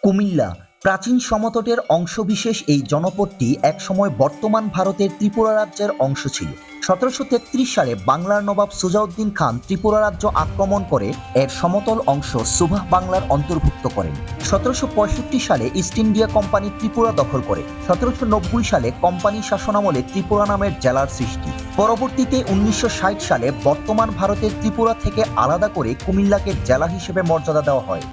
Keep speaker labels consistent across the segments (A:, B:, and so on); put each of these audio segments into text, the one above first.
A: কুমিল্লা প্রাচীন সমতটের অংশবিশেষ। এই জনপদটি একসময় বর্তমান ভারতের ত্রিপুরা রাজ্যের অংশ ছিল। 1733 সালে বাংলার নবাব সুজাউদ্দিন খান ত্রিপুরা রাজ্য আক্রমণ করে এর সমতল অংশ সুবাহ বাংলার অন্তর্ভুক্ত করেন। 1765 সালে ইস্ট ইন্ডিয়া কোম্পানি ত্রিপুরা দখল করে। 1790 সালে কোম্পানি শাসনামলে ত্রিপুরা নামের জেলার সৃষ্টি। পরবর্তীতে 1960 সালে বর্তমান ভারতের ত্রিপুরা থেকে আলাদা করে কুমিল্লাকে জেলা হিসেবে মর্যাদা দেওয়া হয়।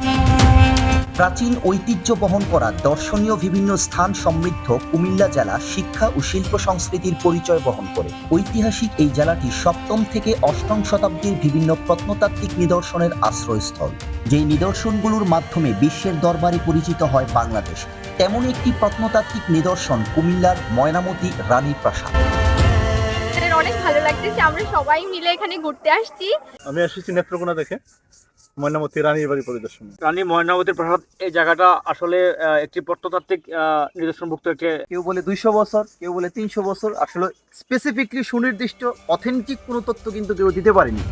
A: প্রাচীন ঐতিহ্য বহন করা দর্শনীয় বিভিন্ন স্থান সমৃদ্ধ কুমিল্লা জেলা শিক্ষা ও শিল্প সংস্কৃতির পরিচয় বহন করে। ঐতিহাসিক এই জেলাটি সপ্তম থেকে অষ্টম শতাব্দীর বিভিন্ন প্রত্নতাত্ত্বিক নিদর্শনের আশ্রয়স্থল, যেই নিদর্শনগুলোর মাধ্যমে বিশ্বের দরবারে পরিচিত হয় বাংলাদেশ। তেমন একটি প্রত্নতাত্ত্বিক নিদর্শন কুমিল্লার ময়নামতি রানী প্রাসাদ।
B: অনেক ভালো লাগতেছে, আমরা সবাই মিলে এখানে ঘুরতে আসছি।
C: আমি আসছি নেত্রকোনা দেখে ময়নামতি রানীর বাড়ি পরিদর্শন।
D: রানী ময়নামতির প্রাসাদ, এই জায়গাটা আসলে একটি প্রত্নতাত্ত্বিক নিদর্শনভুক্ত একটি,
E: কেউ বলে 200 বছর, কেউ বলে 300 বছর। আসলে স্পেসিফিকলি সুনির্দিষ্ট অথেন্টিক কোনো তথ্য কিন্তু কেউ দিতে পারেনি।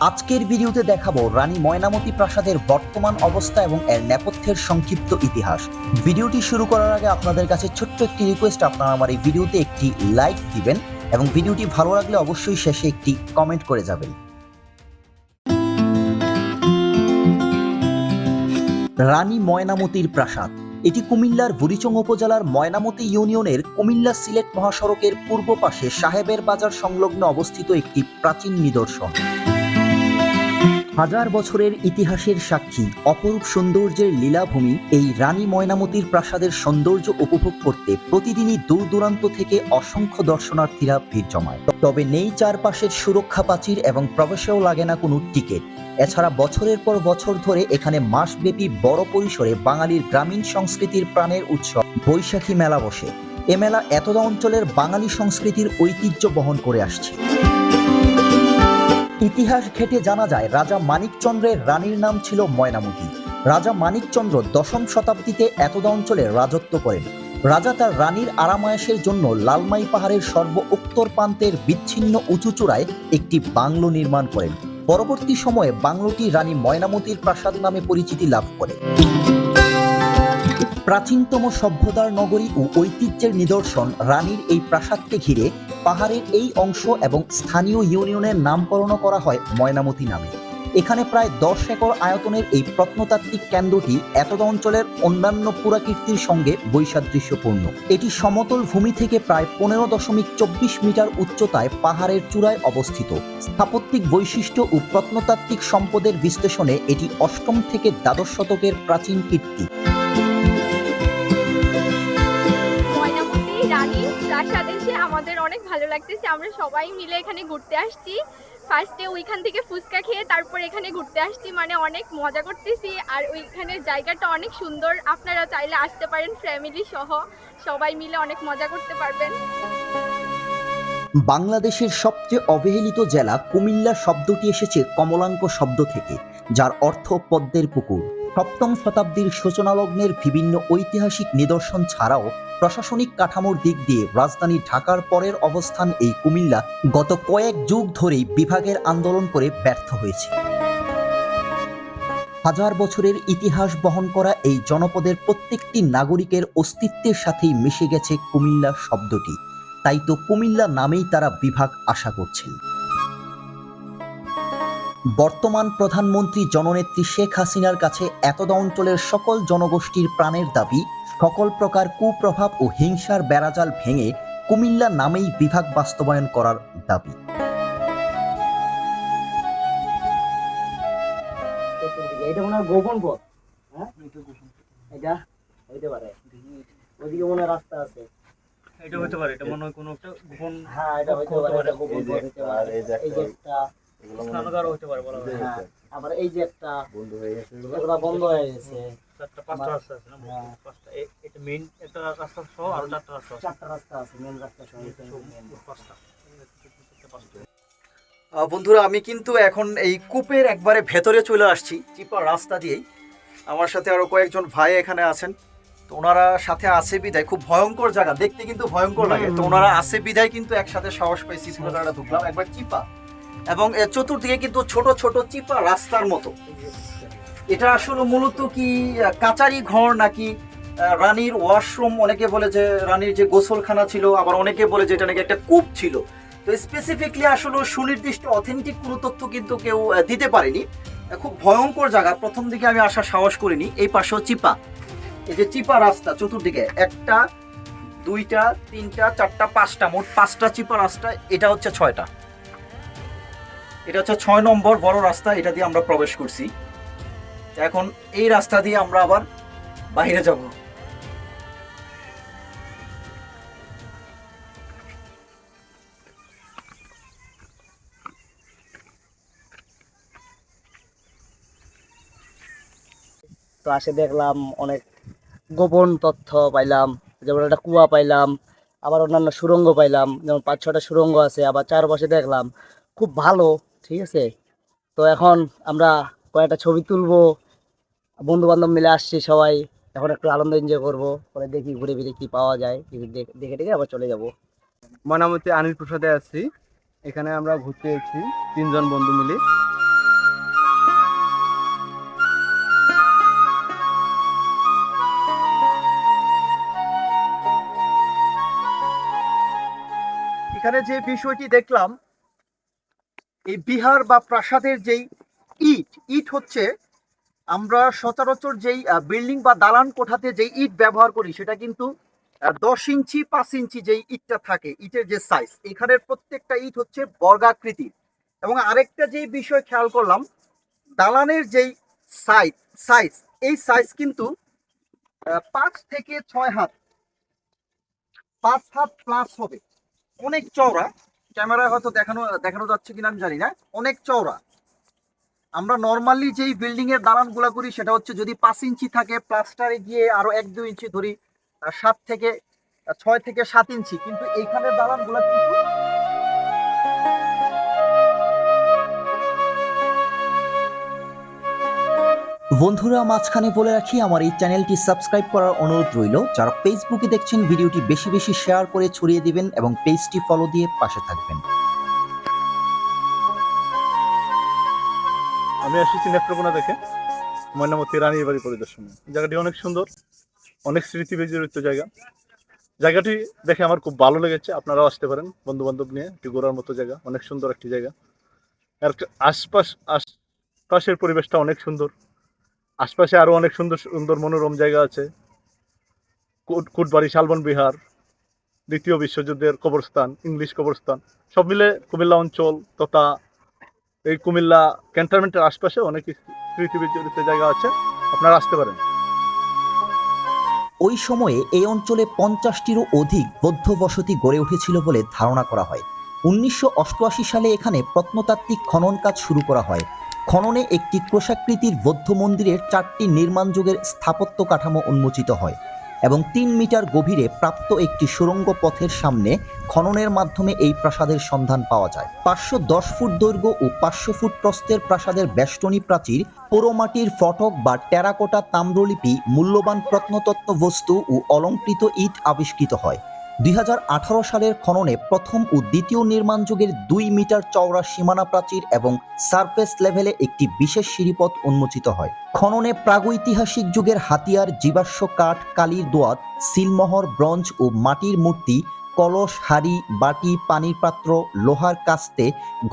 A: আজকের ভিডিওতে দেখাবো রানী ময়নামতি প্রাসাদের বর্তমান অবস্থা এবং এর নেপথ্যের সংক্ষিপ্ত ইতিহাস। ভিডিওটি শুরু করার আগে আপনাদের কাছে ছোট্ট একটি রিকোয়েস্ট, আপনারা আমার এই ভিডিওতে একটি লাইক দিবেন এবং ভিডিওটি ভালো লাগলে অবশ্যই শেষে একটি কমেন্ট করে যাবেন। রানী ময়নামতির প্রাসাদ, এটি কুমিল্লার বুড়িচং উপজেলার ময়নামতি ইউনিয়নের কুমিল্লা সিলেট মহাসড়কের পূর্ব পাশে সাহেবের বাজার সংলগ্ন অবস্থিত একটি প্রাচীন নিদর্শন। হাজার বছরের ইতিহাসের সাক্ষী, অপরূপ সৌন্দর্যের লীলাভূমি এই রানী ময়নামতির প্রাসাদের সৌন্দর্য উপভোগ করতে প্রতিদিনই দূর দূরান্ত থেকে অসংখ্য দর্শনার্থীরা ভিড় জমায়। তবে নেই চারপাশের সুরক্ষা প্রাচীর এবং প্রবেশেও লাগে না কোনো টিকিট। এছাড়া বছরের পর বছর ধরে এখানে মাসব্যাপী বড় পরিসরে বাঙালির গ্রামীণ সংস্কৃতির প্রাণের উৎসব বৈশাখী মেলা বসে। এ মেলা এতদা অঞ্চলের বাঙালি সংস্কৃতির ঐতিহ্য বহন করে আসছে। ইতিহাস ঘেঁটে জানা যায় রাজা মানিকচন্দ্রের রানীর নাম ছিল ময়নামতি। রাজা মানিকচন্দ্র 10ম শতাব্দীতে এতদা অঞ্চলে রাজত্ব করেন। রাজা তার রানীর আরামায়েশের জন্য লালমাই পাহাড়ের সর্ব উত্তর প্রান্তের বিচ্ছিন্ন উঁচু চূড়ায় একটি বাংলো নির্মাণ করেন। পরবর্তী সময়ে বাংলোটি রানী ময়নামতির প্রাসাদ নামে পরিচিতি লাভ করে। প্রাচীনতম সভ্যতার নগরী ও ঐতিহ্যের নিদর্শন রানীর এই প্রাসাদকে ঘিরে পাহাড়ের এই অংশ এবং স্থানীয় ইউনিয়নের নামকরণ করা হয় ময়নামতি নামে। এখানে প্রায় 10 একর আয়তনের এই প্রত্নতাত্ত্বিক কেন্দ্রটি এতদা অঞ্চলের অন্যান্য পুরাকীর্তির সঙ্গে বৈসাদৃশ্যপূর্ণ। এটি সমতল ভূমি থেকে প্রায় 15.24 মিটার উচ্চতায় পাহাড়ের চূড়ায় অবস্থিত। স্থাপত্যিক বৈশিষ্ট্য ও প্রত্নতাত্ত্বিক সম্পদের বিশ্লেষণে এটি 8ম থেকে দ্বাদশ শতকের প্রাচীন কীর্তি।
B: ময়নামতি রানী প্রাসাদ এসে আমাদের অনেক ভালো লাগতেছে, আমরা সবাই মিলে এখানে ঘুরতে আসছি। ফার্স্টে ওইখান থেকে ফুচকা খেয়ে তারপর এখানে ঘুরতে আসছি, মানে অনেক মজা করতেছি। আর ওইখানের জায়গাটা অনেক সুন্দর, আপনারা চাইলে আসতে পারেন ফ্যামিলি সহ, সবাই মিলে অনেক মজা করতে পারবেন।
A: বাংলাদেশের সবচেয়ে অবহেলিত জেলা কুমিল্লা শব্দটি এসেছে কমলাঙ্ক শব্দ থেকে, যার অর্থ পদ্মের পুকুর। 7ম শতাব্দীর সূচনালগ্নের বিভিন্ন ঐতিহাসিক নিদর্শন ছাড়াও প্রশাসনিক কাঠামোর দিক দিয়ে রাজধানী ঢাকার পরের অবস্থান এই কুমিল্লা গত কয়েক যুগ ধরেই বিভাগের আন্দোলন করে ব্যর্থ হয়েছে। হাজার বছরের ইতিহাস বহন করা এই জনপদের প্রত্যেকটি নাগরিকের অস্তিত্বের সাথেই মিশে গেছে কুমিল্লা শব্দটি। তাই তো কুমিল্লা নামেই তারা বিভাগ আশা করছেন। বর্তমান প্রধানমন্ত্রী জননেত্রী শেখ হাসিনার কাছে এতদা অঞ্চলের সকল জনগোষ্ঠীর প্রাণের দাবি সকল প্রকার কুপ্রভাব ও হিংসার বেড়াজাল ভেঙে কুমিল্লা নামেই বিভাগ বাস্তবায়ন করার দাবি।
E: এটা মনে হয় গোপন পথ, হ্যাঁ এটা হইতে পারে। ওইদিকে মনে হয় রাস্তা আছে,
D: এটা হতে পারে, এটা মনে হয় কোনো একটা গোপন,
E: হ্যাঁ এটা হইতে পারে, গোপন পথ হইতে পারে। এই যে একটা
D: স্নানাগার হতে পারে বলা যায়।
E: হ্যাঁ, আবার এই যে একটা বন্ধ হয়ে গেছে, এগুলা বন্ধ হয়ে গেছে।
D: 4-5টা রাস্তা আছে না, 5টা। এটা মেইন একটা রাস্তা সহ আর 4টা রাস্তা আছে।
E: 4টা রাস্তা আছে, মেন রাস্তা সহ
D: 5টা।
E: বন্ধুরা, আমি কিন্তু এখন এই কূপের একবারে ভেতরে চলে আসছি, চিপা রাস্তা দিয়েই। আমার সাথে আরো কয়েকজন ভাই এখানে আছেন। তো ওনারা সাথে আছে বিধায়, খুব ভয়ঙ্কর জায়গা, দেখতে কিন্তু ভয়ঙ্কর লাগে। তো ওনারা আছে বিধায় কিন্তু একসাথে সাহস পাইছি, পুরোটা ঢুকলাম। একবার চিপা এবং এর চতুর্দিকে কিন্তু ছোট ছোট চিপা রাস্তার মতো। এটা আসলে মূলত কি কাচারি ঘর নাকি রানীর ওয়াশরুম? অনেকে বলে যে রানীর যে গোসলখানা ছিল, আবার অনেকে বলে যে এটা নাকি একটা কূপ ছিল। তো স্পেসিফিকলি আসলে সুনির্দিষ্ট অথেন্টিক কোনো তথ্য কিন্তু কেউ দিতে পারেনি। খুব ভয়ঙ্কর জায়গা, প্রথম দিকে আমি আসার সাহস করিনি। এই পাশেও চিপা, এই যে চিপা রাস্তা চতুর্দিকে, একটা দুইটা তিনটা চারটা পাঁচটা, মোট 5টা চিপা রাস্তা। এটা হচ্ছে 6টা, এটা হচ্ছে 6 নম্বর বড় রাস্তা, এটা দিয়ে আমরা প্রবেশ করছি। এখন এই রাস্তা দিয়ে আমরা আবার বাইরে যাব।
F: তো আসে দেখলাম অনেক গোপন তথ্য পাইলাম, যেমন একটা কুয়া পাইলাম, আবার অন্যান্য সুড়ঙ্গ পাইলাম, যেমন 5-6টা সুড়ঙ্গ আছে, আবার চারপাশে দেখলাম খুব ভালো। ঠিক আছে, তো এখন আমরা কয়েকটা ছবি তুলবো, বন্ধু বান্ধব মিলে আসছি সবাই, এখন একটু আনন্দ এনজয় করবো, পরে দেখি ঘুরে ফিরে কি পাওয়া যায়, কিছু দেখে দেখে আবার চলে যাব।
G: ময়নামতি আনিল প্রসাদে আছি, এখানে আমরা ঘুরতে এসেছি 3জন বন্ধু মিলে।
E: এখানে যে বিষয়টি দেখলাম, এই বিহার বা প্রাসাদের যেই ইট ইট হচ্ছে, আমরা সচরাচর যেই বিল্ডিং বা দালান কোঠাতে যেই ইট ব্যবহার করি সেটা কিন্তু 10 ইঞ্চি 5 ইঞ্চি যেই ইটটা থাকে, ইটের যে সাইজ, এখানের প্রত্যেকটা ইট হচ্ছে বর্গাকৃতির। এবং আরেকটা যেই বিষয় খেয়াল করলাম, দালানের যেই সাইজ সাইজ এই সাইজ কিন্তু 5 থেকে 6 হাত, 5 হাত প্লাস হবে, অনেক চওড়া। ক্যামেরায় হয়তো দেখানো যাচ্ছে কিনা আমি জানি না, অনেক চওড়া। আমরা নর্মালি যেই বিল্ডিং এর দালানগুলো করি সেটা হচ্ছে যদি 5 ইঞ্চি থাকে, প্লাস্টারে গিয়ে আরো 1-2 ইঞ্চি ধরি, 6 থেকে 7 ইঞ্চি, কিন্তু এইখানের দালানগুলো কিন্তু
A: বন্ধুরা, মাঝখানে বলে রাখি, আমার এই চ্যানেলটি সাবস্ক্রাইব করার অনুরোধ রইল। যারা ফেসবুকে দেখছেন, ভিডিওটি বেশি বেশি শেয়ার করে ছড়িয়ে দিবেন এবং পেজটি ফলো দিয়ে পাশে থাকবেন।
C: আমি এসেছি নেত্রকোনা দেখে ময়নামতি রানীর বাড়ি পরিদর্শনে। জায়গাটি অনেক সুন্দর, অনেক স্মৃতি বিজড়িত জায়গা। জায়গাটি দেখে আমার খুব ভালো লেগেছে। আপনারাও আসতে পারেন বন্ধু বান্ধব নিয়ে, একটি ঘোরার মতো জায়গা, অনেক সুন্দর একটি জায়গা। আর আশপাশের পরিবেশটা অনেক সুন্দর। আশপাশে আরো অনেক সুন্দর সুন্দর মনোরম জায়গা আছে। কুটবাড়ি, শালবন বিহার, দ্বিতীয় বিশ্বযুদ্ধের কবরস্থান, ইংলিশ কবরস্থান, সব মিলে কুমিল্লা অঞ্চল তথা এই কুমিল্লা ক্যান্টনমেন্টের আশপাশে অনেক স্মৃতি বিজড়িত জায়গা আছে, আপনারা আসতে পারেন।
A: ওই সময়ে এই অঞ্চলে 50টিরও অধিক বৌদ্ধ বসতি গড়ে উঠেছিল বলে ধারণা করা হয়। 1988 সালে এখানে প্রত্নতাত্ত্বিক খনন কাজ শুরু করা হয়। খননে একটি ক্রোশাকৃতির বৌদ্ধ মন্দিরের 4টি নির্মাণ যুগের স্থাপত্য কাঠামো উন্মোচিত হয় এবং 3 মিটার গভীরে প্রাপ্ত একটি সুড়ঙ্গ পথের সামনে খননের মাধ্যমে এই প্রাসাদের সন্ধান পাওয়া যায়। 510 ফুট দৈর্ঘ্য ও 500 ফুট প্রস্থের প্রাসাদের বেষ্টনী প্রাচীর, পোড়োমাটির ফটক বা টেরাকোটা তাম্রলিপি, মূল্যবান প্রত্নতত্ত্ব বস্তু ও অলংকৃত ইট আবিষ্কৃত হয়। 2018 সালের খননে প্রথম ও দ্বিতীয় নির্মাণ যুগের 2 মিটার চওড়া সীমানা প্রাচীর এবং সারফেস লেভেলে একটি বিশেষ সিঁড়িপথ উন্মোচিত হয়। খননে প্রাগৈতিহাসিক যুগের হাতিয়ার, জীবাশ্ম কাঠ, কালির দোয়াত, সিলমোহর, ব্রোঞ্জ ও মাটির মূর্তি, কলস, হাঁড়ি, বাটি, পানির পাত্র, লোহার কাস্তে,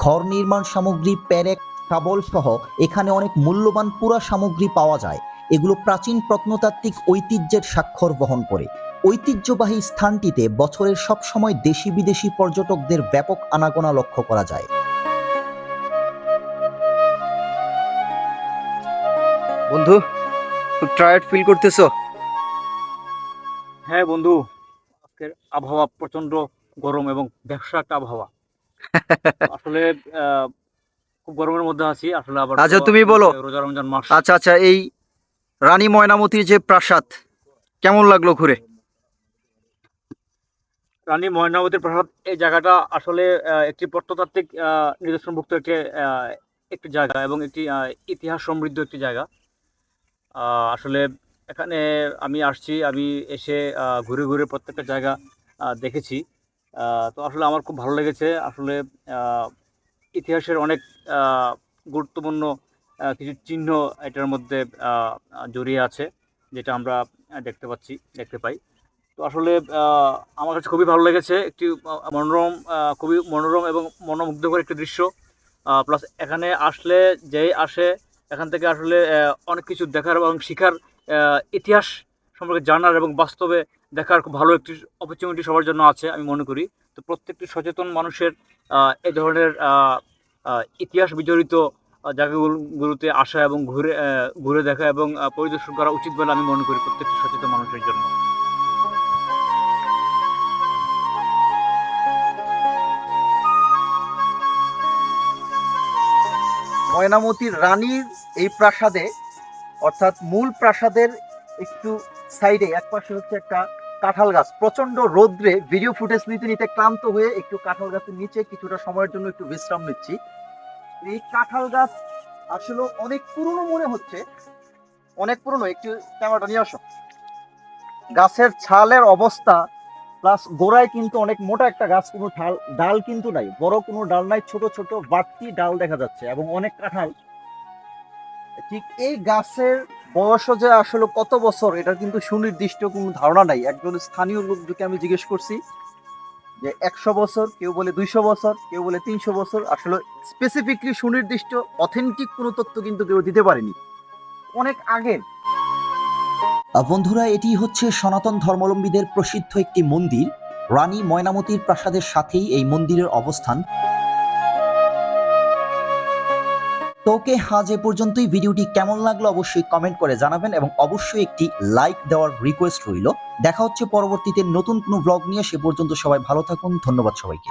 A: ঘর নির্মাণ সামগ্রী, পেরেক, শাবল সহ এখানে অনেক মূল্যবান পুরা সামগ্রী পাওয়া যায়। এগুলো প্রাচীন প্রত্নতাত্ত্বিক ঐতিহ্যের স্বাক্ষর বহন করে। ঐতিহ্যবাহী স্থানটিতে বছরের সব সময় দেশি বিদেশি পর্যটকদের ব্যাপক আনাগোনা লক্ষ্য করা যায়।
E: বন্ধু, খুব টায়ার্ড ফিল করতেছো?
D: হ্যাঁ বন্ধু, আজকের আবহাওয়া প্রচন্ড গরম এবং ব্যবসা একটা আবহাওয়া। আসলে খুব গরমের মধ্যে আছি আসলে। আবার
E: আচ্ছা, তুমি বলো।
D: রোজা রমজান মাস।
E: আচ্ছা, এই রানী ময়নামতির যে প্রাসাদ, কেমন লাগলো ঘুরে?
D: রানী ময়নামতির প্রাসাদ, এই জায়গাটা আসলে একটি প্রত্নতাত্ত্বিক নিদর্শনভুক্ত একটি জায়গা এবং একটি ইতিহাস সমৃদ্ধ একটি জায়গা। আসলে এখানে আমি আসছি, আমি এসে ঘুরে ঘুরে প্রত্যেকটা জায়গা দেখেছি। তো আসলে আমার খুব ভালো লেগেছে। আসলে ইতিহাসের অনেক গুরুত্বপূর্ণ কিছু চিহ্ন এটার মধ্যে জড়িয়ে আছে, যেটা আমরা দেখতে পাই। তো আসলে আমার কাছে খুবই ভালো লেগেছে, একটি খুবই মনোরম এবং মনোমুগ্ধকর একটি দৃশ্য। প্লাস এখানে আসলে যেই আসে এখান থেকে আসলে অনেক কিছু দেখার এবং শেখার, ইতিহাস সম্পর্কে জানার এবং বাস্তবে দেখার খুব ভালো একটি অপরচুনিটি সবার জন্য আছে আমি মনে করি। তো প্রত্যেকটি সচেতন মানুষের এই ধরনের ইতিহাস বিজড়িত জায়গাগুলোতে আসা এবং ঘুরে দেখা এবং পরিদর্শন করা উচিত বলে আমি মনে করি প্রত্যেকটি সচেতন মানুষের জন্য।
E: ময়নামতির রানীর এই প্রাসাদে, অর্থাৎ মূল প্রাসাদের একটু সাইডে এক পাশে হচ্ছে একটা কাঁঠাল গাছ। প্রচন্ড রোদ্রে ভিডিও ফুটেজ নিতে নিতে ক্লান্ত হয়ে একটু কাঁঠাল গাছের নিচে কিছুটা সময়ের জন্য একটু বিশ্রাম নিচ্ছি। এই কাঁঠাল গাছ আসলে অনেক পুরনো মনে হচ্ছে, অনেক পুরনো। একটু ক্যামেরাটা নিয়ে আসো। গাছের ছালের অবস্থা প্লাস গোড়ায় কিন্তু অনেক মোটা একটা গাছ, কোনো ডাল কিন্তু নাই, বড় কোনো ডাল নাই, ছোট ছোট বাড়তি ডাল দেখা যাচ্ছে এবং অনেক কাঁঠাল। ঠিক এই গাছের বয়সও যে আসলে কত বছর এটা কিন্তু সুনির্দিষ্ট কোনো ধারণা নাই। একজন স্থানীয় লোককে আমি জিজ্ঞেস করছি যে 100 বছর, কেউ বলে 200 বছর, কেউ বলে 300 বছর। আসলে স্পেসিফিকলি সুনির্দিষ্ট অথেন্টিক কোনো তথ্য কিন্তু কেউ দিতে পারেনি, অনেক আগের।
A: বন্ধুরা, এটি হচ্ছে সনাতন ধর্মাবলম্বীদের প্রসিদ্ধ একটি মন্দির। রানী ময়নামতির প্রাসাদের সাথেই এই মন্দিরের অবস্থান। তো ওকে, আজ এ পর্যন্তই। ভিডিওটি কেমন লাগলো অবশ্যই কমেন্ট করে জানাবেন এবং অবশ্যই একটি লাইক দেওয়ার রিকোয়েস্ট রইল। দেখা হচ্ছে পরবর্তীতে নতুন কোনো ব্লগ নিয়ে। সে পর্যন্ত সবাই ভালো থাকুন। ধন্যবাদ সবাইকে।